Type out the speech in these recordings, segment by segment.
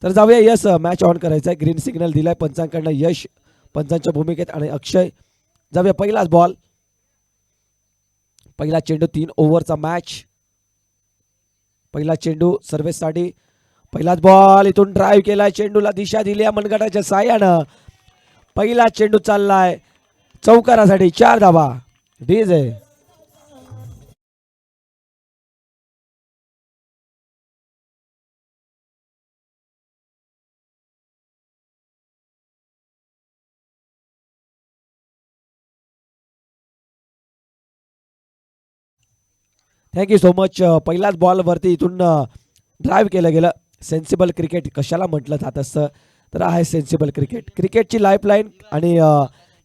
तर जाऊया yes match on करायचा आहे. ग्रीन सिग्नल दिलाय पंचांकडनं यश पंचांच्या भूमिकेत आणि अक्षय. जाऊया पहिलाच बॉल, पहिला चेंडू 3 ओव्हरचा मॅच. पहिला चेंडू सर्व्हिससाठी. पहिलाच बॉल इथून ड्राईव्ह केलाय, चेंडूला दिशा दिली आहे मनगटाच्या साह्यानं. पहिला चेंडू चाललाय चौकारासाठी, 4 धावा. डीज आहे. Thank you so much. पहिलाच बॉलवरती इथून ड्राईव्ह केलं गेलं. सेन्सिबल क्रिकेट कशाला म्हटलं जात असतं तर आहे सेन्सिबल क्रिकेट. क्रिकेटची लाईफलाईन आणि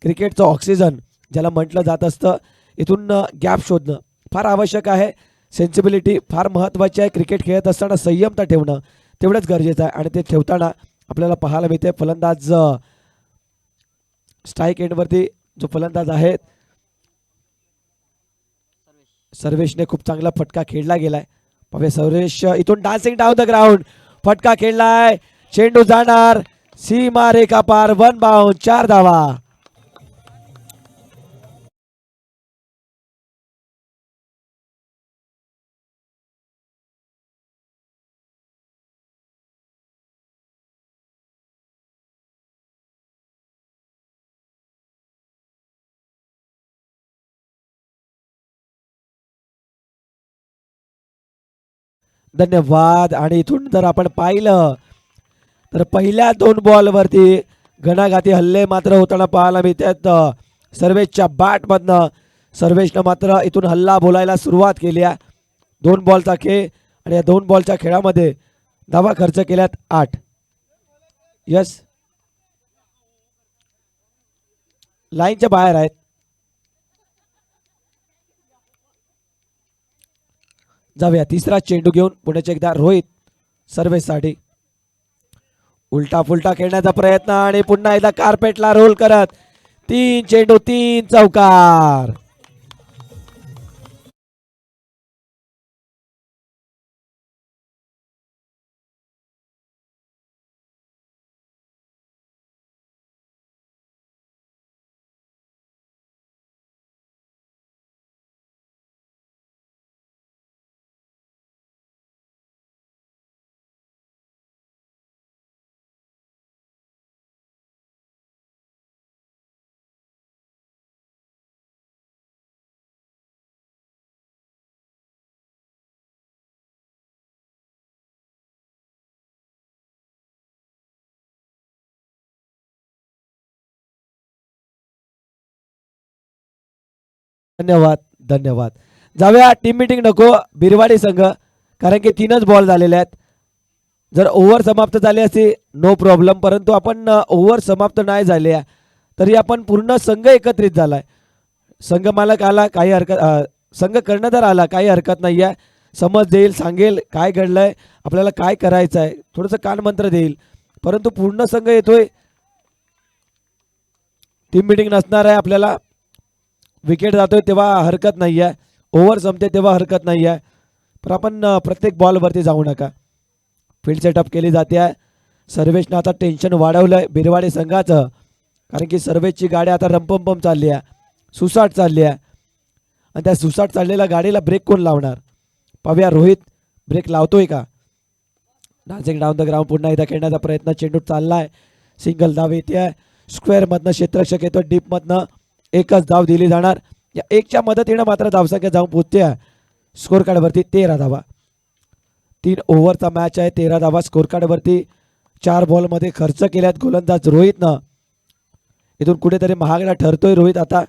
क्रिकेटचं ऑक्सिजन ज्याला म्हटलं जात असतं. इथून गॅप शोधणं फार आवश्यक आहे. सेन्सिबिलिटी फार महत्त्वाची आहे. क्रिकेट खेळत असताना संयमता ठेवणं तेवढंच गरजेचं आहे आणि ते ठेवताना आपल्याला पाहायला मिळते. फलंदाज स्ट्राईक एंडवरती जो फलंदाज आहे सर्वेशने खूप चांगला फटका खेळला गेलाय. पाहूया सर्वेश इथून डान्सिंग डाऊन द ग्राउंड, फटका खेळलाय, चेंडू जाणार सीमा रेखा पार, 1 बाउंड, 4 धावा. धन्यवाद. आणि इथून जर आपण पाहिलं तर पहिल्या 2 बॉलवरती घणाघाती हल्ले मात्र होताना पाहायला मिळतात सर्वेशच्या बॅटमधनं. सर्वेशनं मात्र इथून हल्ला बोलायला सुरुवात केली आहे. 2 बॉलचा खेळ आणि या 2 बॉलच्या खेळामध्ये धावा खर्च केल्यात 8. यस लाईनच्या बाहेर आहेत. जाऊया तिसरा चेंडू घेऊन पुण्याचे एकदा रोहित सर्व्हिससाठी. उलटा फुलटा खेळण्याचा प्रयत्न आणि पुन्हा एकदा कार्पेटला रोल करत 3 चेंडू 3 चौकार. धन्यवाद धन्यवाद. जाऊया टीम मीटिंग नको बिरवाडी संघ, कारण की 3च बॉल झालेले आहेत. जर ओव्हर समाप्त झाली असती नो प्रॉब्लेम, परंतु आपण ओव्हर समाप्त नाही झाले तरी आपण पूर्ण संघ एकत्रित झालाय. संघ मालक आला काही हरकत, संघ कर्णधार आला काही हरकत नाही आहे. समज देईल, सांगेल काय घडलंय, आपल्याला काय करायचं आहे, थोडंसं कानमंत्र देईल. परंतु पूर्ण संघ येतोय, टीम मीटिंग नसणार आहे. आपल्याला विकेट जातोय तेव्हा हरकत नाही आहे, ओव्हर संपते तेव्हा हरकत नाही आहे. पण आपण प्रत्येक बॉलवरती जाऊ नका. फील्ड सेटअप केली जाते आहे. सर्वेशनं आता टेन्शन वाढवलंय बिरवाडी संघाचं, कारण की सर्वेशची गाडी आता रंपंपम चालली आहे, सुसाट चालली आहे. आणि त्या सुसाट चाललेल्या गाडीला ब्रेक कोण लावणार? पाहूया रोहित ब्रेक लावतोय का. डान्सिंग डाऊन द ग्राउंड पुन्हा एकदा खेळण्याचा प्रयत्न, चेंडू चाललाय, सिंगल धाव येते आहे. स्क्वेअरमधनं क्षेत्ररक्षक येतो, डीपमधनं एकच धाव दिली जाणार. या एकच्या मदतीनं मात्र धावसंख्या जाऊन पोहोचते आहे स्कोर कार्डवरती 13 धावा. 3 ओव्हरचा मॅच आहे, 13 धावा स्कोर कार्डवरती. 4 बॉलमध्ये खर्च केल्यात गोलंदाज रोहितनं. इथून कुठेतरी महागडा ठरतोय रोहित आता.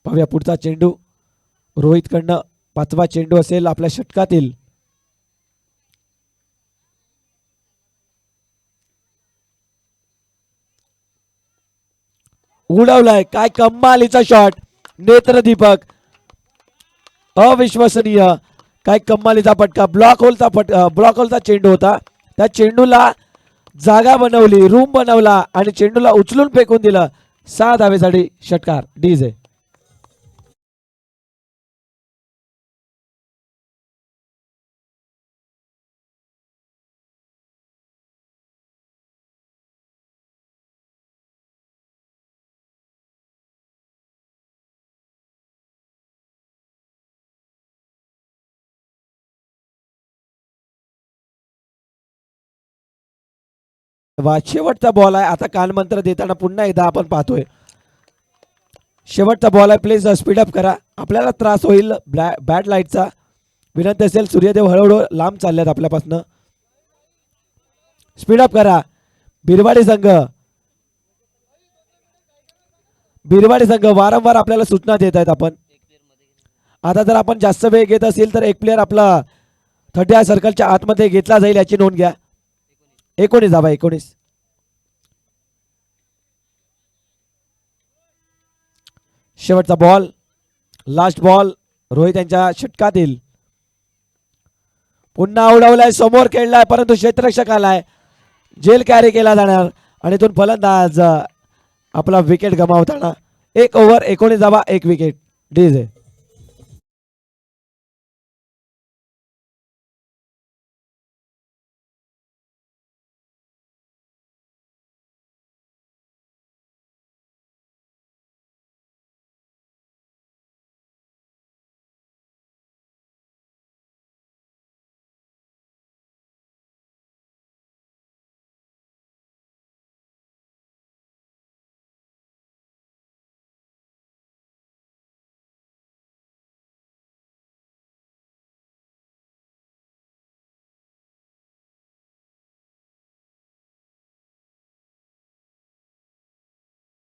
पाहूया पुढचा चेंडू रोहितकडनं, 5वा चेंडू असेल आपल्या षटकातील. उडवलाय, काय कमालीचा शॉट, नेत्रदीपक, अविश्वसनीय, काय कमालीचा फटका. ब्लॉक होलचा चेंडू होता, त्या चेंडूला जागा बनवली, रूम बनवला आणि चेंडूला उचलून फेकून दिलं. 6 धावेसाठी षटकार. डीजे. वा शेवटचा बॉल आहे. आता कानमंत्र देताना पुन्हा एकदा आपण पाहतोय. शेवटचा बॉल आहे. प्लीज स्पीडअप करा. आपल्याला त्रास होईल बॅट लाईटचा. विनंती असेल. सूर्यदेव हळूहळू लांब चालल्यात आपल्यापासून. स्पीडअप करा. बिरवाडी संघ वारंवार आपल्याला सूचना देत आहेत. आपण आता जर आपण जास्त वेळ घेत असेल तर एक प्लेअर आपला 30 सर्कलच्या आतमध्ये घेतला जाईल याची नोंद घ्या. 19 धावा. 19. शेवटचा बॉल. Last ball. रोहित यांच्या षटकातील. पुन्हा उडवलाय. समोर खेळलाय परंतु क्षेत्ररक्षक आलाय. जेल कॅरी केला जाणार आणि इथून फलंदाज आपला विकेट गमावताना. 1 ओव्हर 19 धावा 1 विकेट. डीजे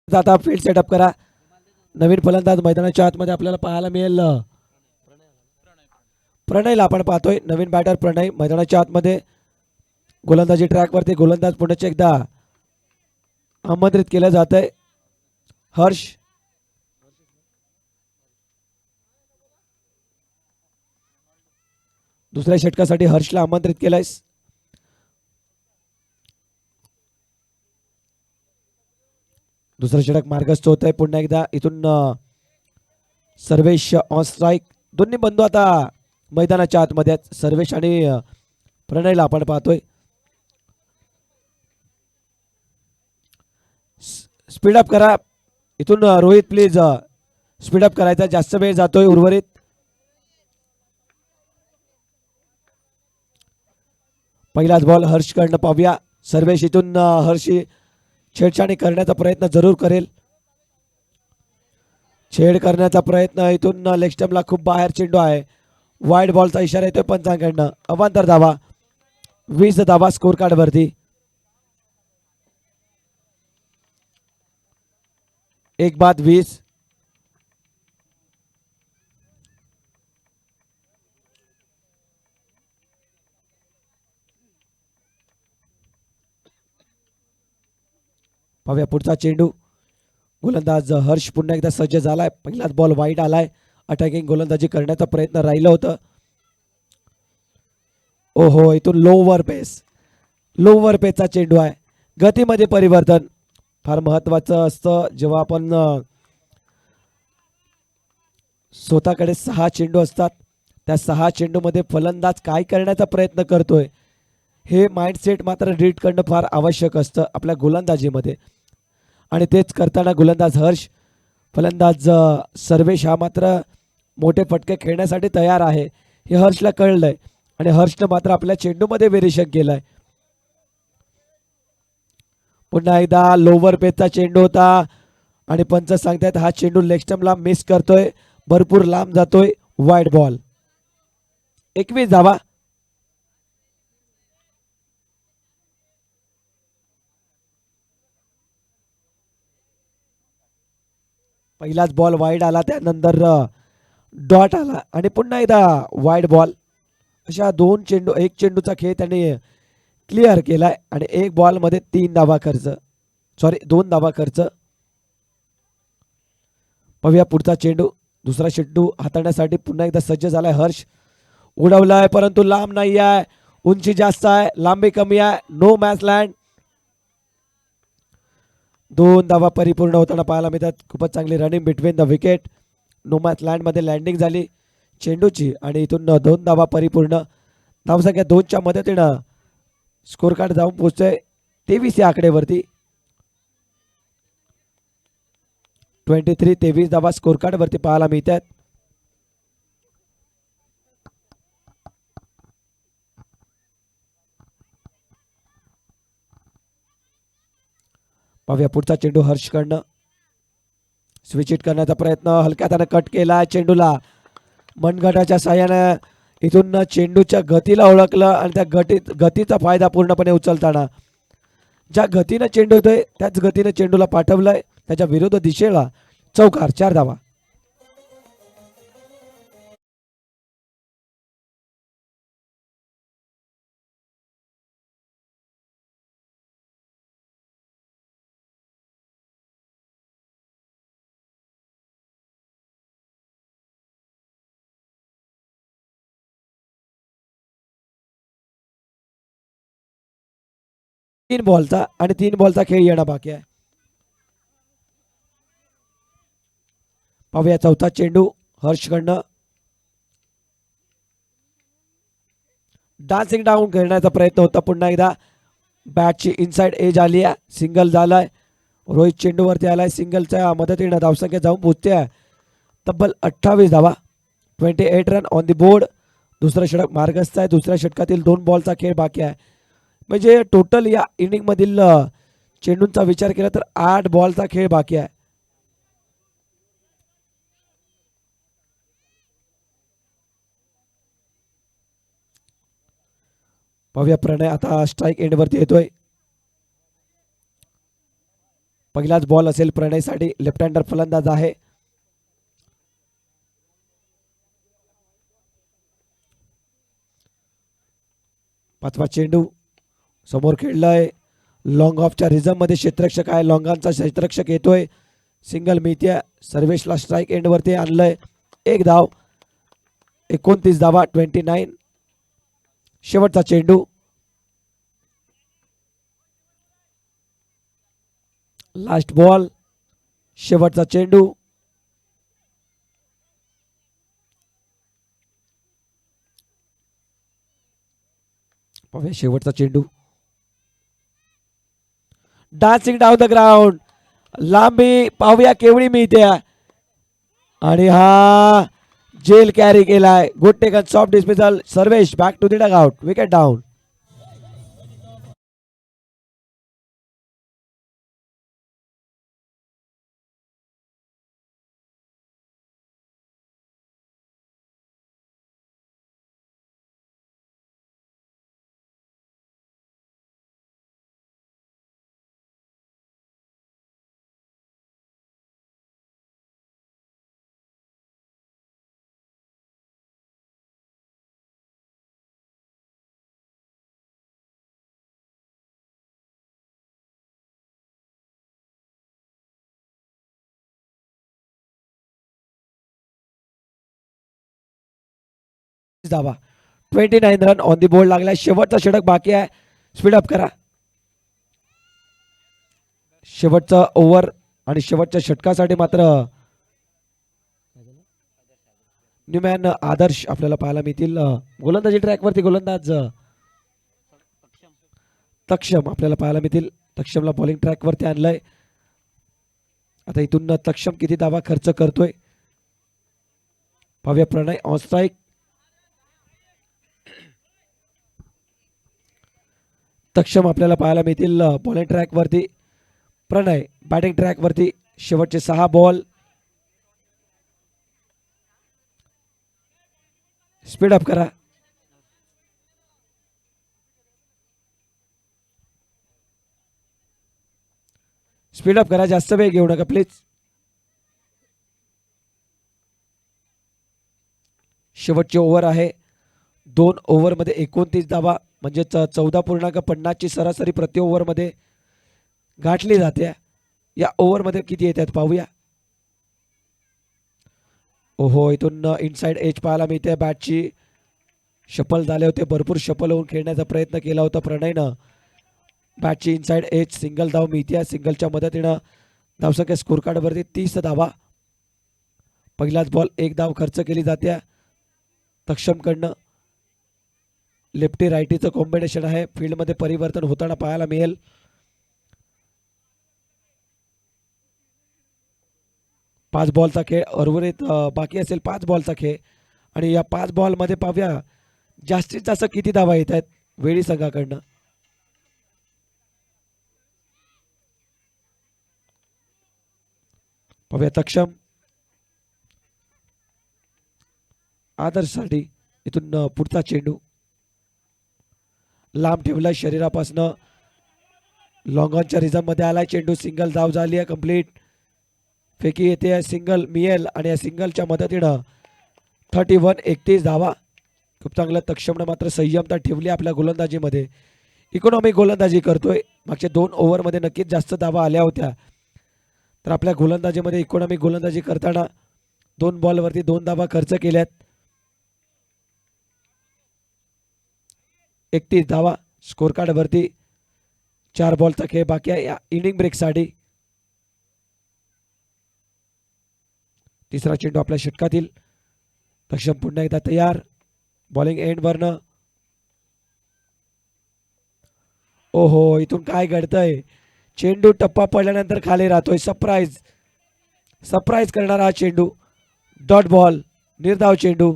आता फील्ड सेटअप करा. नवीन फलंदाज मैदानाच्या आतमध्ये आपल्याला पाहायला मिळेल. प्रणयला आपण पाहतोय. नवीन बॅटर प्रणय मैदानाच्या आतमध्ये गोलंदाजी ट्रॅकवरती. गोलंदाज पुढे एकदा आमंत्रित केलं जात आहे. हर्ष. दुसऱ्या षटकासाठी हर्षला आमंत्रित केलंय. दुसरं षटक मार्गस्थ होत आहे. पुन्हा एकदा इथून सर्वेश ऑन स्ट्राईक. दोन्ही बंधू आता मैदानाच्या आतमध्ये आहेत. सर्वेश आणि प्रणयला आपण पाहतोय. स्पीडअप करा. इथून रोहित प्लीज स्पीडअप करायचा. जास्त वेळ जातोय उर्वरित. पहिलाच बॉल हर्षकडनं पाहूया. सर्वेश इथून हर्षी छेडछाणी करण्याचा प्रयत्न जरूर करेल. छेड करण्याचा प्रयत्न. इथून लेग स्टंपला खूप बाहेर चेंडू आहे. वाईड बॉलचा इशारा येतोय पंचांकडनं. अवांतर धावा. 20 धावा स्कोर कार्ड वरती. 1 बाद 20. पाहूया पुढचा चेंडू. गोलंदाज हर्ष पुन्हा एकदा सज्ज झालाय. पहिलाच बॉल वाईड आलाय. अटॅकिंग गोलंदाजी करण्याचा प्रयत्न राहिलं होतं. ओहो इथून लोवर पेसचा चेंडू आहे. गतीमध्ये परिवर्तन फार महत्वाचं असतं. जेव्हा आपण स्वतःकडे 6 चेंडू असतात. त्या 6 चेंडूमध्ये फलंदाज काय करण्याचा प्रयत्न करतोय हे माइंडसेट मात्र रीड करणं फार आवश्यक असतं आपल्या गोलंदाजीमध्ये. आणि तेच करताना गोलंदाज हर्ष, फलंदाज सर्वेश हा मात्र मोठे फटके खेळण्यासाठी तयार आहे हे हर्षला कळलंय. आणि हर्षनं मात्र आपल्या चेंडूमध्ये व्हेरिएशन केलंय. पुन्हा एकदा लोवर पेचचा चेंडू होता आणि पंच सांगतायत हा चेंडू लेग स्टंपला मिस करतोय. भरपूर लांब जातोय. Wide ball. 21 धावा. पहिलाच बॉल वाईड आला. त्यानंतर डॉट आला आणि पुन्हा एकदा वाईड बॉल. अशा 2 चेंडू 1 चेंडूचा खेळ त्याने क्लिअर केलाय आणि 1 बॉलमध्ये 3 धावा खर्च. 2 धावा खर्च. पाहूया पुढचा चेंडू. दुसरा चेंडू हाताळण्यासाठी पुन्हा एकदा सज्ज झालाय हर्ष. उडवलाय परंतु लांब नाही आहे. उंची जास्त आहे. लांबी कमी आहे. No man's land. 2 धावा परिपूर्ण होताना पाहायला मिळतात. खूपच चांगली running between the wicket. No man's land मध्ये लँडिंग झाली चेंडूची आणि इथून 2 धावा परिपूर्ण. धावसंख्या 2च्या मदतीनं स्कोर कार्ड जाऊन पोहोचतोय 23 या आकडेवरती. 23 धावा स्कोर कार्ड वरती पाहायला मिळतात. पाहूया पुढचा चेंडू हर्षकडनं. स्विच हिट करण्याचा प्रयत्न, हलक्या त्यानं कट केला चेंडूला. मनगटाच्या साह्यानं इथून चेंडूच्या गतीला ओळखलं आणि त्या गतीचा फायदा पूर्णपणे उचलताना ज्या गतीनं चेंडू होतोय त्याच गतीनं चेंडूला पाठवलंय त्याच्या विरुद्ध दिशेला. चौकार, 4 धावा. तीन बॉलचा आणि 3 बॉलचा खेळ येणं बाकी आहे. पाहूया चौथा चेंडू हर्षकडनं. डान्सिंग डाऊन करण्याचा प्रयत्न होता पुन्हा एकदा. बॅटची इनसाइड एज आली आहे, सिंगल झालाय. रोहित चेंडूवरती आलाय, सिंगलच्या मदतीनं धावसंख्या जाऊन पोहोचते आहे तब्बल 28 धावा. 28 रन ऑन द बोर्ड. दुसरं षटक मार्गस्थ आहे. दुसऱ्या षटकातील 2 बॉलचा खेळ बाकी आहे. म्हणजे टोटल या इनिंग मधील चेंडूंचा विचार केला तर 8 बॉलचा खेळ बाकी आहे. पाहूया प्रणय आता स्ट्राईक एंड वरती येतोय. पहिलाच बॉल असेल प्रणयसाठी. लेफ्ट हँडर फलंदाज आहे. पाचवा चेंडू समोर खेळलाय. लॉंग ऑफच्या रिझम मध्ये क्षेत्ररक्षक आहे. लॉंगांचा क्षेत्ररक्षक येतोय. सिंगल मिळते. सर्वेशला स्ट्राईक एंड वरती आणलंय. 1 धाव. 29 धावा. 29. शेवटचा चेंडू. Last ball. शेवटचा चेंडू. पाहूया शेवटचा चेंडू. Dancing down the ground. लांबी पाहूया केवढी मिळते आणि हा जेल कॅरी केलाय. Good taken, soft dismissal. Sarvesh back to the dugout. Wicket down. धावा. 29 रन ऑन दी बोर्ड लागलाय. शेवटचा षटक बाकी आहे. स्पीड अप करा. शेवटचा ओव्हर आणि शेवटच्या षटकासाठी मात्र न्यूमॅन आदर्श आपल्याला पाहायला मिळतील. गोलंदाजी ट्रॅकवरती गोलंदाज तक्षम आपल्याला पाहायला मिळतील. तक्षमला बॉलिंग ट्रॅकवरती आणलंय. आता इथून तक्षम किती धावा खर्च करतोय पाहूया. प्रणय ऑन स्ट्राईक. तक्षम आपल्याला पाहायला मिळतील बॉलिंग ट्रॅक वरती. प्रणय बॅटिंग ट्रॅक वरती. शेवटचे 6 बॉल. स्पीड अप करा. स्पीड अप करा. जास्त वेळ घेऊ नका प्लीज. शेवटचे ओव्हर आहे. 2 ओव्हरमध्ये 29 धावा म्हणजे 14.50 ची सरासरी प्रति ओव्हरमध्ये गाठली जाते. या ओव्हरमध्ये किती येतात पाहूया. ओहो, इथून इनसाइड एज पाहायला मिळते. बॅटची शफल झाले होते. भरपूर शफल होऊन खेळण्याचा प्रयत्न केला होता प्रणयनं. बॅटची इनसाइड एज. सिंगल धाव मिळते. सिंगलच्या मदतीनं धावसंख्या स्कोर कार्ड वरती 30 धावा. पहिलाच बॉल 1 धाव खर्च केली जाते तक्षमकडनं. लेफ्टी रायटीचं कॉम्बिनेशन आहे. फील्डमध्ये परिवर्तन होताना पाहायला मिळेल. पाच बॉलचा खेळ उर्वरित बाकी असेल. 5 बॉलचा खेळ आणि या 5 बॉलमध्ये पाहूया जास्तीत जास्त किती धावा येत आहेत वेळी संघाकडनं. पाहूया तक्षम आदर्शसाठी इथून पुढचा चेंडू लांब ठेवलाय शरीरापासनं. लॉंग ऑनच्या रिझम मध्ये आलाय चेंडू. सिंगल धाव झाली आहे कंप्लीट. फेकी येते सिंगल मिळेल आणि या सिंगलच्या मदतीनं 31 धावा. खूप चांगलं तक्षमनं मात्र संयमता ठेवली आपल्या गोलंदाजीमध्ये. इकॉनॉमिक गोलंदाजी करतोय. मागच्या 2 ओव्हरमध्ये नक्कीच जास्त धावा आल्या होत्या. तर आपल्या गोलंदाजीमध्ये इकॉनॉमिक गोलंदाजी करताना 2 बॉलवरती 2 धावा खर्च केल्यात. 31 धावा स्कोर कार्ड वरती. 4 बॉलचा खेळ बाकी आहे या इनिंग ब्रेकसाठी. तिसरा चेंडू आपल्या षटकातील. तक्षम पुन्हा एकदा तयार. बॉलिंग एंड वरनं. ओहो इथून काय घडतंय. चेंडू टप्पा पडल्यानंतर खाली राहतोय. सरप्राईज सरप्राईज करणारा हा चेंडू. डॉट बॉल निर्धाव चेंडू.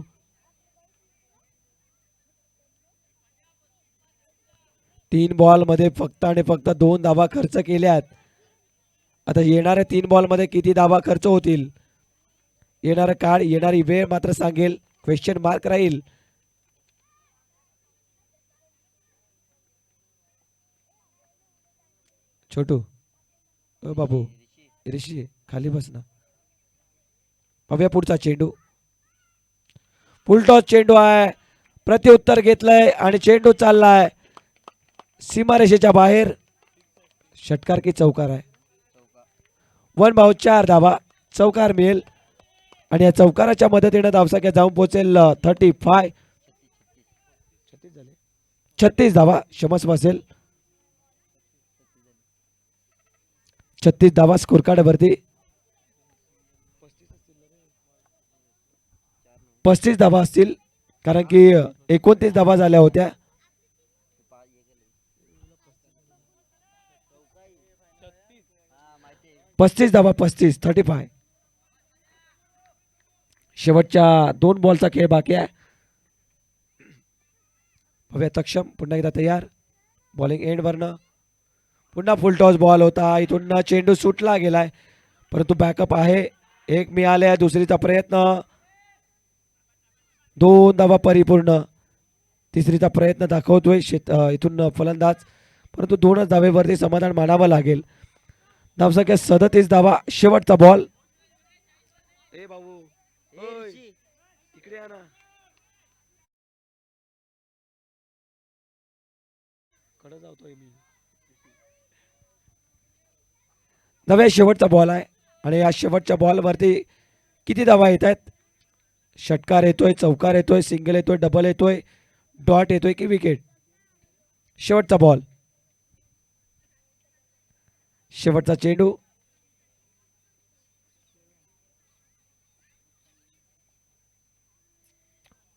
तीन बॉल मध्ये फक्त आणि फक्त 2 धावा खर्च केल्यात. आता येणाऱ्या 3 बॉल मध्ये किती धावा खर्च होतील. येणारा काळ येणारी वेळ मात्र सांगेल. क्वेश्चन मार्क राहील. छोटू ओ बाबू ऋषी खाली बस ना. पाहूया पुढचा चेंडू. फुलटॉस चेंडू आहे. प्रत्युत्तर घेतलंय आणि चेंडू चाललाय सीमारेषेच्या बाहेर. षटकार की चौकार आहे. 1 भाऊ 4 धावा. चौकार मिळेल आणि या चौकाराच्या मदतीने धावसंख्या जाऊन पोहोचेल 35. 36 धावा क्षमस्व असेल. 36 धावा स्कोर कार्ड वरती. 35 धावा असतील कारण की 29 धावा झाल्या होत्या. 35 धावा 35. शेवटच्या 2 बॉलचा खेळ बाकी आहे. भव्य तक्षम पुन्हा एकदा तयार. बॉलिंग एंड वरनं. पुन्हा फुल टॉस बॉल होता. इथून चेंडू सुटला गेलाय परंतु बॅकअप आहे. 1 मिळाले. दुसरीचा प्रयत्न. 2 धावा परिपूर्ण. तिसरीचा प्रयत्न दाखवतोय इथून फलंदाज परंतु 2च धावेवरती समाधान मानावं लागेल. धावसंख्या 37 धावा. शेवटचा बॉल. ए भाऊ इकडे या ना. कडे जातोय मी. नव्या शेवटचा बॉल आहे आणि या शेवटच्या बॉल वरती किती धावा येत आहेत. षटकार येतोय. चौकार येतोय. सिंगल येतोय. डबल येतोय. डॉट येतोय की विकेट. शेवटचा बॉल. शेवटचा चेंडू.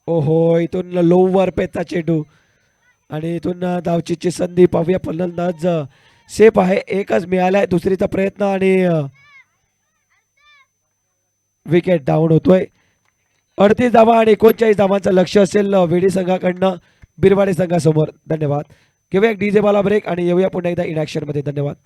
ओहो इथून लोवर पेचा चेंडू आणि इथून धावचीची संधी. पाहूया फलंदाज सेफ आहे. एकच मिळालाय. दुसरीचा प्रयत्न आणि विकेट डाऊन होतोय. 38 धावा आणि 39 धावांचं लक्ष असेल वेडी संघाकडनं बिरवाडी संघासमोर. धन्यवाद. घेऊया एक डीजे बाला ब्रेक आणि येऊया पुन्हा एकदा इन ऍक्शन मध्ये. धन्यवाद.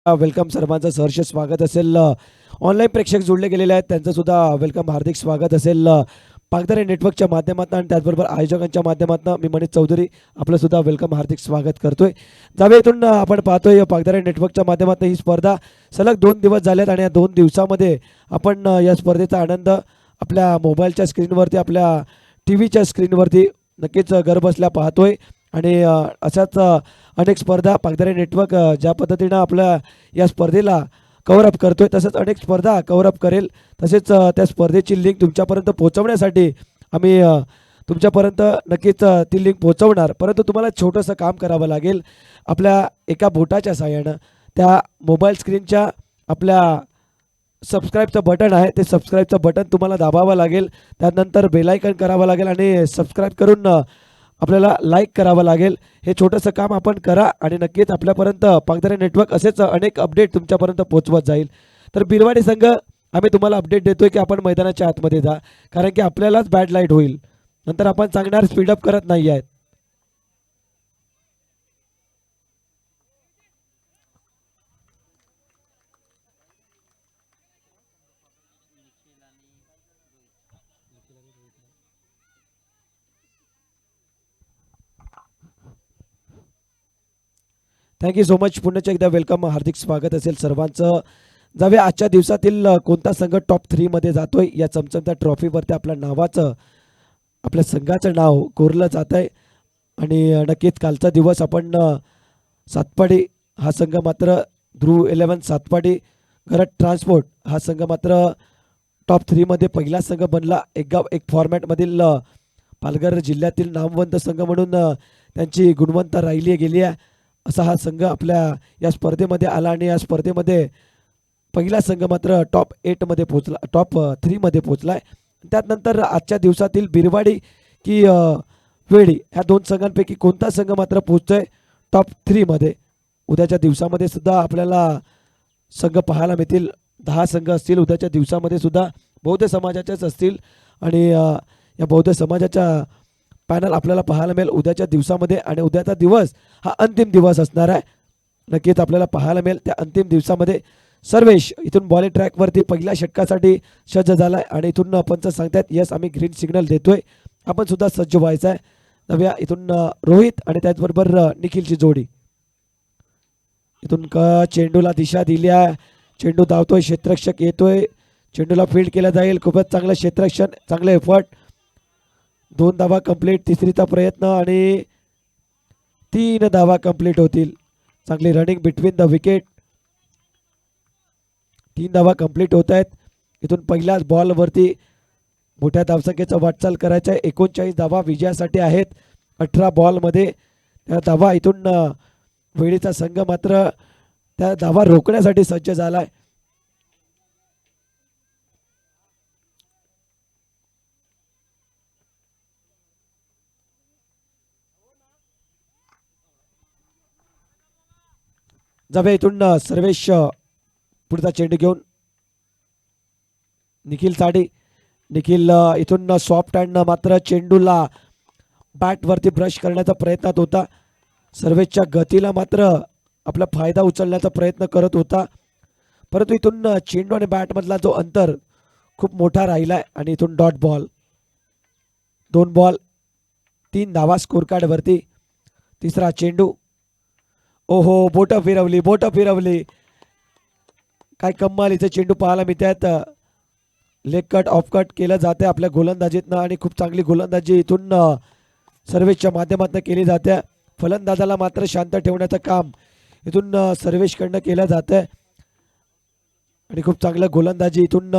वेलकम सर्वांचं सहर्ष स्वागत असेल. ऑनलाईन प्रेक्षक जोडले गेलेले आहेत त्यांचं सुद्धा वेलकम हार्दिक स्वागत असेल. पागदारे नेटवर्कच्या माध्यमातून आणि त्याचबरोबर आयोजकांच्या माध्यमातून मी मनीष चौधरी आपलं सुद्धा वेलकम हार्दिक स्वागत करतोय. जावे इथून आपण पाहतोय पागदारे नेटवर्कच्या माध्यमातून ही स्पर्धा सलग 2 दिवस झालेत आणि या 2 दिवसामध्ये आपण या स्पर्धेचा आनंद आपल्या मोबाईलच्या स्क्रीनवरती आपल्या टी व्हीच्या स्क्रीनवरती नक्कीच घर बसल्या पाहतोय. आणि अशाच अनेक स्पर्धा पागदारे नेटवर्क ज्या पद्धतीनं आपल्या या स्पर्धेला कव्हरअप करतोय तसंच अनेक स्पर्धा कव्हरअप करेल. तसेच त्या स्पर्धेची लिंक तुमच्यापर्यंत पोहोचवण्यासाठी आम्ही तुमच्यापर्यंत नक्कीच ती लिंक पोहोचवणार. परंतु तुम्हाला छोटंसं काम करावं लागेल. आपल्या एका बोटाच्या साहाय्यानं त्या मोबाईल स्क्रीनच्या आपल्या सबस्क्राईबचं बटन आहे ते सबस्क्राईबचं बटन तुम्हाला दाबावं लागेल. त्यानंतर बेलायकन करावं लागेल आणि सबस्क्राईब करून आपल्याला लाईक करावं लागेल. हे छोटंसं काम आपण करा आणि नक्कीच आपल्यापर्यंत पागदारे नेटवर्क असेच अनेक अपडेट तुमच्यापर्यंत पोहोचवत जाईल. तर बिरवाडी संघ आम्ही तुम्हाला अपडेट देतोय की आपण मैदानाच्या आतमध्ये जा, कारण की आपल्यालाच बॅड लाईट होईल. नंतर आपण सांगणार स्पीडअप करत नाही आहेत. Thank you so much. पुन्हा एकदा वेलकम हार्दिक स्वागत असेल सर्वांचं. जाऊया आजच्या दिवसातील कोणता संघ टॉप 3 मध्ये जातोय या चमचमत्या ट्रॉफीवरती आपल्या नावाचं आपल्या संघाचं नाव कोरलं जात आहे. आणि नक्कीच कालचा दिवस आपण सातपाडी हा संघ मात्र ध्रुव 11 सातपाडी गरज ट्रान्सपोर्ट हा संघ मात्र टॉप 3 मध्ये पहिला संघ बनला. एक गाव एक फॉर्मॅटमधील पालघर जिल्ह्यातील नामवंत संघ म्हणून त्यांची गुणवंता राहिली गेली आहे. असा हा संघ आपल्या या स्पर्धेमध्ये आला आणि या स्पर्धेमध्ये पहिला संघ मात्र टॉप 8 मध्ये पोहोचला, टॉप 3 मध्ये पोहोचलाय. त्यानंतर आजच्या दिवसातील बिरवाडी की वेडी ह्या 2 संघांपैकी कोणता संघ मात्र पोहोचतोय टॉप 3 मध्ये. उद्याच्या दिवसामध्ये सुद्धा आपल्याला संघ पाहायला मिळतील. 10 संघ असतील उद्याच्या दिवसामध्ये सुद्धा बौद्ध समाजाच्याच असतील. आणि या बौद्ध समाजाच्या पॅनल आपल्याला पाहायला मिळेल उद्याच्या दिवसामध्ये. आणि उद्याचा दिवस हा अंतिम दिवस असणार आहे. नक्कीच आपल्याला पाहायला मिळेल त्या अंतिम दिवसामध्ये. सर्वेश इथून बॉलिंग ट्रॅकवरती पहिल्या षटकासाठी सज्ज झालाय आणि इथून पंच सांगतायत यस आम्ही ग्रीन सिग्नल देतोय, आपण सुद्धा सज्ज व्हायचं आहे. नव्या इथून रोहित आणि त्याचबरोबर निखिलची जोडी. इथून चेंडूला दिशा दिली आहे. चेंडू धावतोय, क्षेत्ररक्षक येतोय, चेंडूला फील्ड केला जाईल. खूपच चांगलं क्षेत्ररक्षण, चांगलं एफर्ट. 2 धावा कंप्लीट. तिसरीचा प्रयत्न आणि 3 धावा कंप्लीट होतील. चांगली रनिंग बिटवीन द विकेट. 3 धावा कंप्लीट होत आहेत. इथून पहिल्याच बॉलवरती मोठ्या धावसंख्येचा वाटचाल करायचा आहे. 39 धावा विजयासाठी आहेत 18 बॉलमध्ये. त्या धावा इथून वेळीचा संघ मात्र त्या धावा रोखण्यासाठी सज्ज झालाय. जाऊया इथून सर्वेश पुढचा चेंडू घेऊन निखिल साडी. निखिल इथून सॉफ्ट हँड मात्र चेंडूला बॅटवरती ब्रश करण्याचा प्रयत्नात होता. सर्वेशच्या गतीला मात्र आपला फायदा उचलण्याचा प्रयत्न करत होता. परंतु इथून चेंडू आणि बॅटमधला जो अंतर खूप मोठा राहिलाय आणि इथून डॉट बॉल. 2 बॉल 3 धावा स्कोर कार्डवरती. तिसरा चेंडू. ओहो, बोटं फिरवली, बोटं फिरवली. काय कम्मालीचे चेंडू पाहायला मिळतात. लेग कट ऑफ कट केलं जाते आपल्या गोलंदाजीतनं आणि खूप चांगली गोलंदाजी इथून सर्वेशच्या माध्यमातून केली जाते. फलंदाजाला मात्र शांत ठेवण्याचं काम इथून सर्वेशकडनं केलं जातं आणि खूप चांगलं गोलंदाजी इथून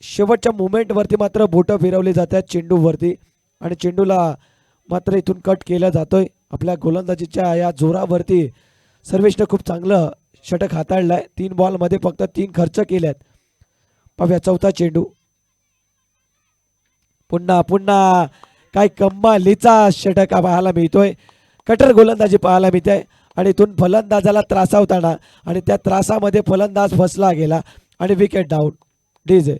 शेवटच्या मुवमेंटवरती मात्र बोटं फिरवली जातात चेंडूवरती आणि चेंडूला मात्र इथून कट केला जातोय. आपल्या गोलंदाजीच्या या जोरावरती सर्वेशनं खूप चांगलं षटक हाताळलंय. 3 बॉलमध्ये फक्त 3 खर्च केल्यात. पाहूया चौथा चेंडू. पुन्हा पुन्हा काय कमालीचा षटक पाहायला मिळतोय. कटर गोलंदाजी पाहायला मिळते आणि इथून फलंदाजाला त्रासावताना आणि त्या त्रासामध्ये फलंदाज फसला गेला आणि विकेट डाऊन. डीजे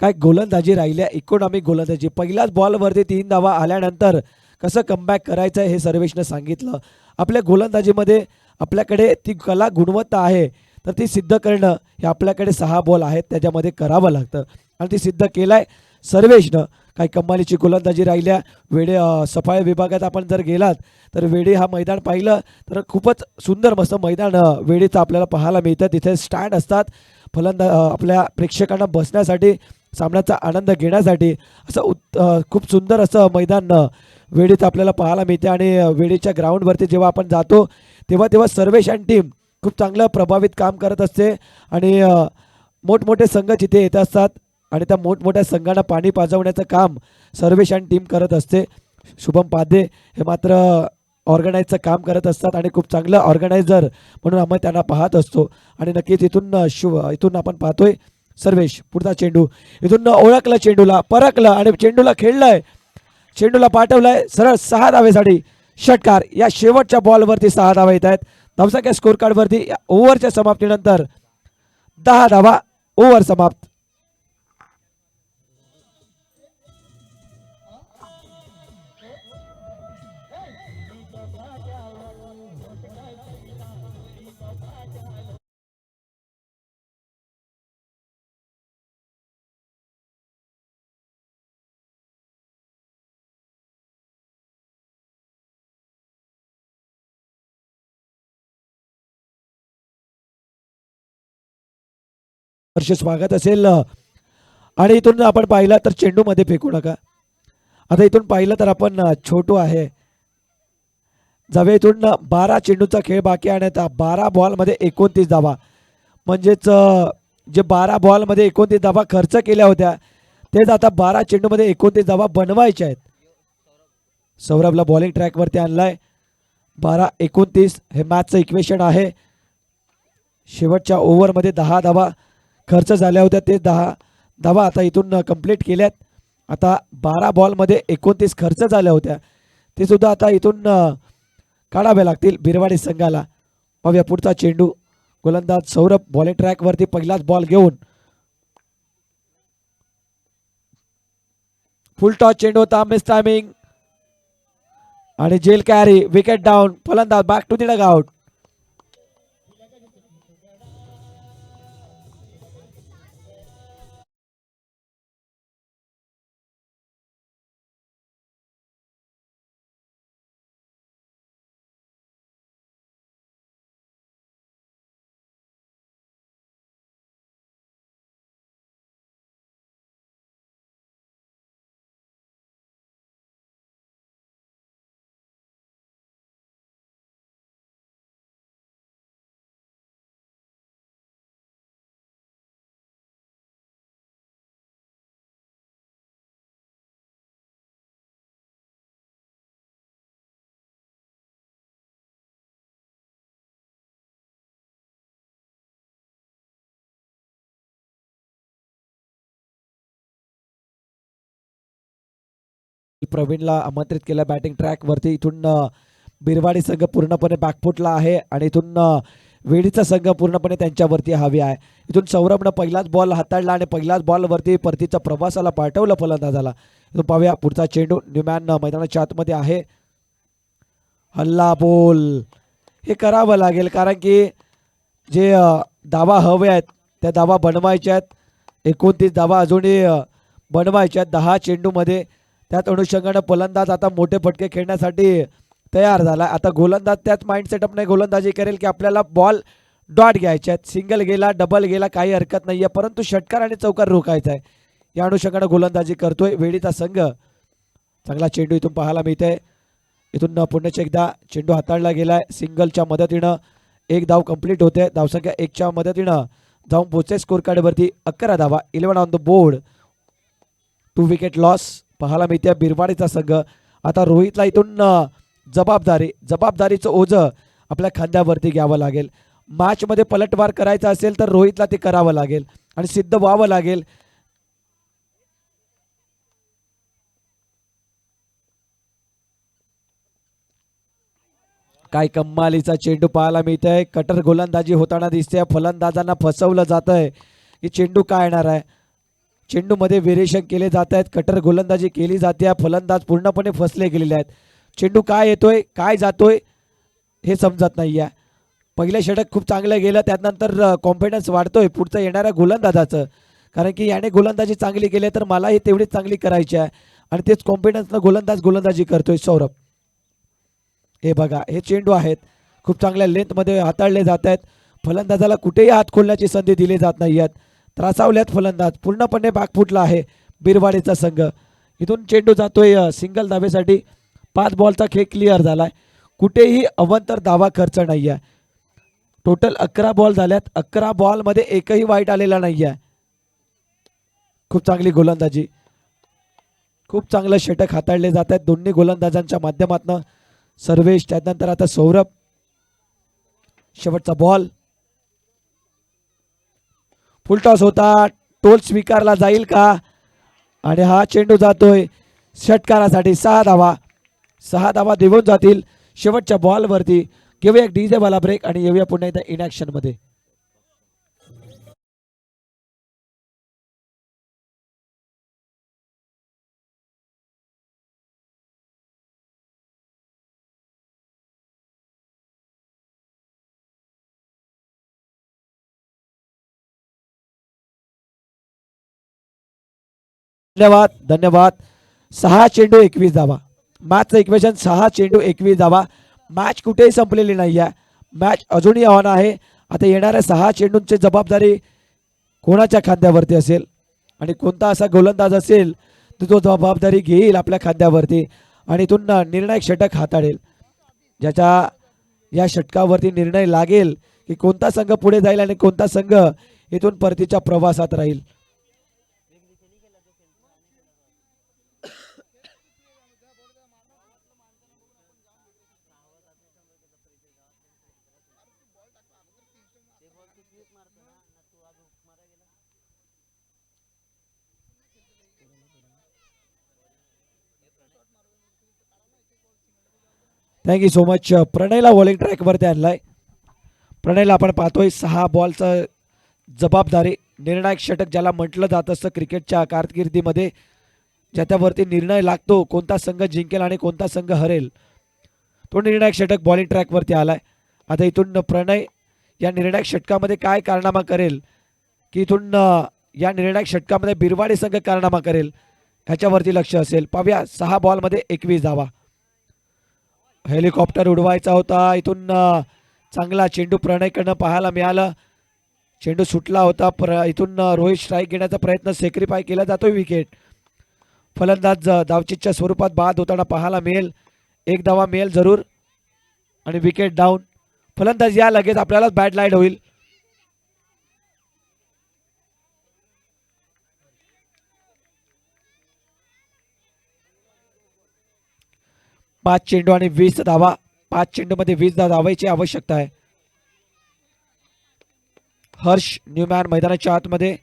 काय गोलंदाजी राहिल्या, इकॉनॉमिक गोलंदाजी. पहिल्याच बॉलवरती 3 धावा आल्यानंतर कसं कमबॅक करायचं हे सर्वेशनं सांगितलं. आपल्या गोलंदाजीमध्ये आपल्याकडे ती कला गुणवत्ता आहे, तर ती सिद्ध करणं हे आपल्याकडे 6 बॉल आहेत त्याच्यामध्ये करावं लागतं आणि ती सिद्ध केलाय सर्वेशनं. काही कमालीची गोलंदाजी राहिल्या. वेडे सफाई विभागात आपण जर गेलात तर वेडे हा मैदान पाहिलं तर खूपच सुंदर मस्त मैदान वेडेचं आपल्याला पाहायला मिळतं. तिथे स्टँड असतात आपल्या प्रेक्षकांना बसण्यासाठी, सामन्याचा आनंद घेण्यासाठी. असं खूप सुंदर असं मैदान वेडेचं आपल्याला पाहायला मिळते. आणि वेडेच्या ग्राउंडवरती जेव्हा आपण जातो तेव्हा तेव्हा सर्वेश आणि टीम खूप चांगलं प्रभावित काम करत असते आणि मोठमोठे संघ तिथे येत असतात आणि त्या मोठमोठ्या संघांना पाणी पाजवण्याचं काम सर्वेश आणि टीम करत असते. शुभम पादे हे मात्र ऑर्गनाईजचं काम करत असतात आणि खूप चांगलं ऑर्गनायझर म्हणून आम्ही त्यांना पाहत असतो. आणि नक्कीच इथून आपण पाहतोय सर्वेश पुढचा चेंडू इथून ओळखलं, चेंडूला परखलं आणि चेंडूला खेळलंय, चेंडूला पाठवलंय सरळ 6 धावेसाठी. षटकार. या शेवटच्या बॉलवरती 6 धावा येत आहेत. धावसंख्या स्कोर कार्डवरती ओव्हरच्या समाप्तीनंतर 10 धावा. ओव्हर समाप्त. स्वागत असेल. आणि इथून आपण पाहिलं तर चेंडू मध्ये फेकू नका. आता इथून पाहिलं तर आपण छोटू आहे. जवे इथून 12 चेंडूचा खेळ बाकी आणि 12 बॉलमध्ये 29 धावा. म्हणजेच जे 12 बॉलमध्ये 29 धावा खर्च केल्या होत्या तेच आता 12 चेंडूमध्ये 29 धावा बनवायच्या आहेत. सौरभला बॉलिंग ट्रॅकवरती आणलाय. 12-29 हे मॅचचं इक्वेशन आहे. शेवटच्या ओव्हरमध्ये 10 धावा खर्च झाल्या होत्या, ते 10 धावा आता इथून कंप्लीट केल्यात. आता 12 बॉलमध्ये 29 खर्च झाल्या होत्या ते सुद्धा आता इथून काढावे लागतील बिरवाडी संघाला. पाहूया पुढचा चेंडू. गोलंदाज सौरभ बॉलिंग ट्रॅकवरती पहिलाच बॉल घेऊन फुल टॉस चेंडू होता. मिस टायमिंग आणि जेल कॅरी. Wicket down. फलंदाज बॅक टू द डगआउट. प्रवीणला आमंत्रित केलं बॅटिंग ट्रॅक वरती. इथून बिरवाडी संघ पूर्णपणे बॅकफुटला आहे आणि इथून वेडीचा संघ पूर्णपणे त्यांच्यावरती हवी आहे. इथून सौरभनं पहिलाच बॉल हाताळला आणि पहिल्याच बॉलवरती परतीच्या प्रवासाला पाठवलं फलंदाजाला. इथून पाहूया पुढचा चेंडू. न्यूमॅन मैदानाच्या आतमध्ये आहे. हल्ला बोल. हे करावं लागेल कारण की जे धावा हवे आहेत त्या धावा बनवायच्या आहेत. 29 धावा अजूनही बनवायच्या आहेत 10 चेंडूमध्ये. त्याच अनुषंगानं फलंदाज आता मोठे फटके खेळण्यासाठी तयार झाला. आता गोलंदाज त्याच माइंड सेटअपने गोलंदाजी करेल की आपल्याला बॉल डॉट घ्यायचे आहेत. सिंगल गेला, डबल गेला काही हरकत नाही आहे, परंतु षटकार आणि चौकार रोखायचा आहे. या अनुषंगानं गोलंदाजी करतोय वेडीचा संघ. चांगला चेंडू इथून पाहायला मिळतंय. इथून पुन्हा एकदा चेंडू हाताळला गेलाय. सिंगलच्या मदतीनं 1 धाव कंप्लीट होते. धावसंख्या 1च्या मदतीनं जाऊन पोहोचते स्कोर कार्डवरती 11 धावा. 11 on the board. 2 wicket loss पाहायला मिळते बिरवाडीचा संघ. आता रोहितला इथून जबाबदारीचं ओझं आपल्या खांद्यावरती घ्यावं लागेल. मॅचमध्ये पलटवार करायचा असेल तर रोहितला ते करावं लागेल आणि सिद्ध व्हावं लागेल. काय कमालीचा चेंडू पाहायला मिळतंय. कटर गोलंदाजी होताना दिसते. फलंदाजांना फसवलं जातंय की चेंडू काय येणार आहे. चेंडूमध्ये व्हेरिएशन केले जात आहेत, कटर गोलंदाजी केली जाते, फलंदाज पूर्णपणे फसले गेलेले आहेत. चेंडू काय येतोय काय जातोय हे समजत नाही आहे. पहिलं षटक खूप चांगलं गेलं, त्यानंतर कॉन्फिडन्स वाढतोय पुढचं येणाऱ्या गोलंदाजाचं, कारण की याने गोलंदाजी चांगली केली तर मलाही तेवढीच चांगली करायची आहे आणि तेच कॉन्फिडन्सनं गोलंदाजी करतोय सौरभ. हे बघा हे चेंडू आहेत खूप चांगल्या लेंथमध्ये हाताळले जात आहेत. फलंदाजाला कुठेही हात खोलण्याची संधी दिली जात नाही आहेत. त्रासावल्यात फलंदाज, पूर्णपणे भाग फुटला आहे बिरवाडीचा संघ. इथून चेंडू जातोय सिंगल धावेसाठी. 5 बॉलचा खेळ क्लिअर झालाय, कुठेही अवंतर धावा खर्च नाही आहे. टोटल 11 बॉल झाल्यात, 11 बॉलमध्ये एकही वाईट आलेला नाही आहे. खूप चांगली गोलंदाजी, खूप चांगलं षटक हाताळले जात आहेत दोन्ही गोलंदाजांच्या माध्यमातून. सर्वेश, त्यानंतर आता सौरभ. शेवटचा बॉल, फुलटॉस होता, टोल स्वीकारला जाईल का? आणि हा चेंडू जातोय षटकारासाठी. 6 धावा देऊन जातील शेवटच्या बॉलवरती. घेऊया एक डीजे वाला ब्रेक आणि येऊया पुन्हा एकदा इन ऍक्शन मध्ये. धन्यवाद धन्यवाद. 6 चेंडू 21 धावा. मॅचचं इक्वेशन 6 चेंडू 21 धावा. मॅच कुठेही संपलेली नाही आहे, मॅच अजूनही ऑन आहे. आता येणाऱ्या 6 चेंडूंची जबाबदारी कोणाच्या खांद्यावरती असेल आणि कोणता असा गोलंदाज असेल तर तो जबाबदारी घेईल आपल्या खांद्यावरती आणि इथून निर्णायक षटक हाताळेल. ज्याच्या या षटकावरती निर्णय लागेल की कोणता संघ पुढे जाईल आणि कोणता संघ इथून परतीच्या प्रवासात राहील. Thank you so much. प्रणयला बॉलिंग ट्रॅकवरती आणलाय. प्रणयला आपण पाहतोय 6 बॉलचं जबाबदारी, निर्णायक षटक ज्याला म्हटलं जात असतं क्रिकेटच्या कारकिर्दीमध्ये, ज्याच्यावरती निर्णय लागतो कोणता संघ जिंकेल आणि कोणता संघ हरेल, तो निर्णायक षटक बॉलिंग ट्रॅकवरती आलाय. आता इथून प्रणय या निर्णायक षटकामध्ये काय कारनामा करेल, की इथून या निर्णायक षटकामध्ये बिरवाडी संघ कारनामा करेल ह्याच्यावरती लक्ष असेल. पाहूया 6 बॉलमध्ये 21 धावा. हेलिकॉप्टर उडवायचा होता, इथून चांगला चेंडू प्रणयकडनं पाहायला मिळालं. चेंडू सुटला होता, इथून रोहित स्ट्राईक घेण्याचा प्रयत्न, सेक्रिफाय केला जातोय विकेट. फलंदाज धावचीच्या स्वरूपात बाद होताना पाहायला मिळेल. 1 धावा मिळेल जरूर आणि विकेट डाऊन. फलंदाज या लगेच आपल्याला बॅड लाईट होईल. पाच चेंडू आणि 20 धावा. 5 चेंडूमध्ये 20 धावायची आवश्यकता आहे. हर्ष न्यूमॅन मैदानाच्या आतमध्ये.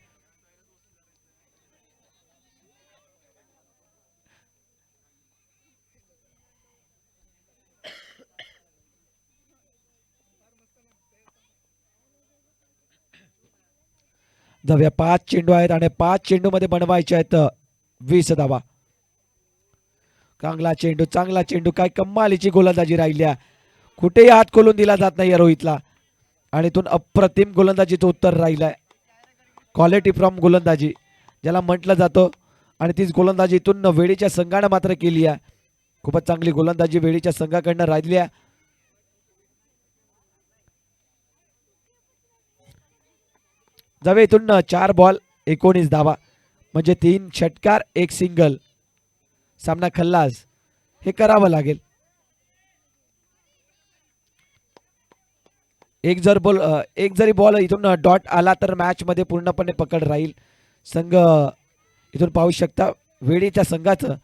जाऊया, 5 चेंडू आहेत आणि 5 चेंडू मध्ये बनवायचे आहेत 20 धावा. चांगला चेंडू, काय कमालीची गोलंदाजी राहिल्या, कुठेही हात खोलून दिला जात नाही रोहितला आणि इथून अप्रतिम गोलंदाजीचं उत्तर राहिलंय. क्वालिटी फ्रॉम गोलंदाजी ज्याला म्हटलं जातं आणि तीच गोलंदाजी इथून वेळीच्या संघानं मात्र केली आहे. खूपच चांगली गोलंदाजी वेळीच्या संघाकडनं राहिली आहे. जावे इथून 4 बॉल 19 धावा, म्हणजे 3 षटकार 1 सिंगल. सामना खल्लास, हे करावं लागेल. एक जरी बॉल इथून डॉट आला तर मॅच मध्ये पूर्णपणे पकड राहील. संघ इथून पाहू शकता वेळीच्या संघाचं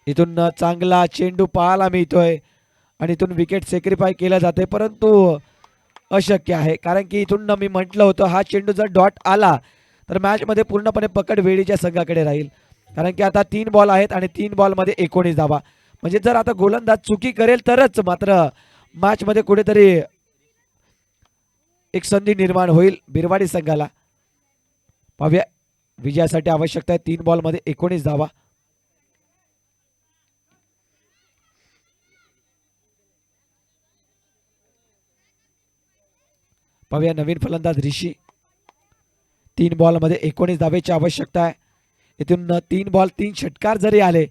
इथून चांगला चेंडू पाहायला मिळतोय आणि इथून विकेट सेक्रिफाय केला जाते, परंतु अशक्य आहे. कारण की इथून मी म्हटलं होतं हा चेंडू जर डॉट आला तर मॅच मध्ये पूर्णपणे पकड वेळीच्या संघाकडे राहील. कारण की आता 3 बॉल आहेत आणि 3 बॉल मध्ये 19 धावा, म्हणजे जर आता गोलंदाज चुकी करेल तरच मात्र मॅच मध्ये कुठेतरी एक संधी निर्माण होईल बिरवाडी संघाला. पाहूया विजयासाठी आवश्यकता आहे 3 बॉलमध्ये 19 धावा. पाहूया नवीन फलंदाज ऋषी. 3 बॉलमध्ये 19 धावेची आवश्यकता आहे. इथून 3 बॉल 3 षटकार जरी आले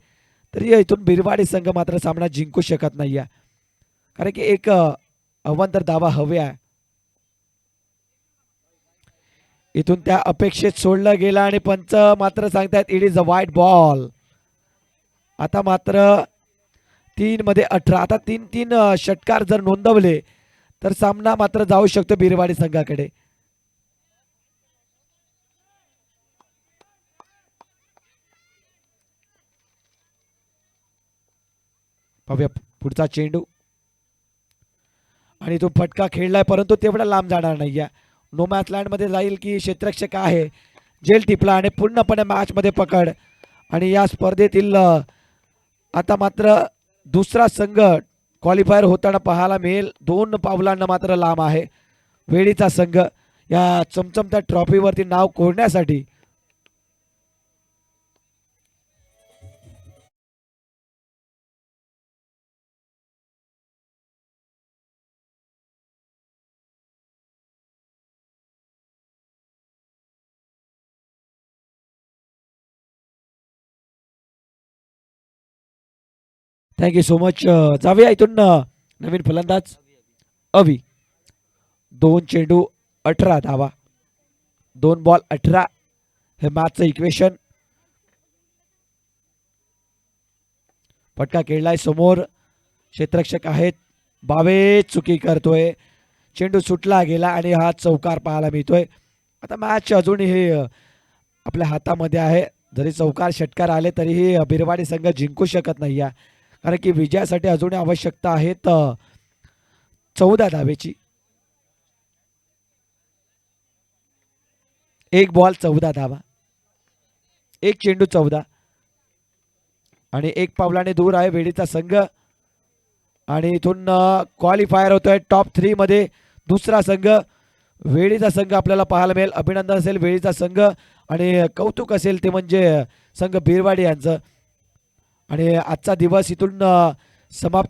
तरी इथून बिरवाडी संघ मात्र सामना जिंकू शकत नाहीये, कारण की एक अवांतर धावा हवे आहे. इथून त्या अपेक्षेत सोडलं गेलं आणि पंच मात्र सांगतायत इट इज अ वाईट बॉल. आता मात्र 3 मध्ये 18. आता 3 षटकार जर नोंदवले तर सामना मात्र जाऊ शकतो बिरवाडी संघाकडे. पाहूया पुढचा चेंडू आणि तो फटका खेळलाय परंतु तेवढा लांब जाणार नाहीये. नो मॅच लँड मध्ये जाईल की क्षेत्ररक्षक आहे. जेल टिपला आणि पूर्णपणे मॅच मध्ये पकड. आणि या स्पर्धेतील आता मात्र दुसरा संघ क्वालिफायर होताना पाहायला मिळेल. 2 पावलांना मात्र लांब आहे वेडीचा संघ या चमचमत्या ट्रॉफीवरती नाव कोरण्यासाठी. Thank you so much. जाऊया इथून नवीन फलंदाज अवी. 2 चेंडू 18 धावा. 2 बॉल 18 हे मॅचचं इक्वेशन. फटका खेळलाय समोर क्षेत्ररक्षक आहेत. बावे चुकी करतोय. चेंडू सुटला गेला आणि हा चौकार पाहायला मिळतोय. आता मॅच अजूनही हे आपल्या हातामध्ये आहे. जरी चौकार षटकार आले तरीही बिरवाडी संघ जिंकू शकत नाही, कारण की विजयासाठी अजूनही आवश्यकता आहे 14 धावेची. 1 बॉल 14 धावा. 1 चेंडू 14 आणि 1 पावलाने दूर आहे वेडीचा संघ. आणि इथून क्वालिफायर होतोय टॉप 3 मध्ये दुसरा संघ वेडीचा संघ आपल्याला पाहायला मिळेल. अभिनंदन असेल वेडीचा संघ आणि कौतुक असेल ते म्हणजे संघ बिरवाडी यांचं. आणि आजचा दिवस इथून समाप्त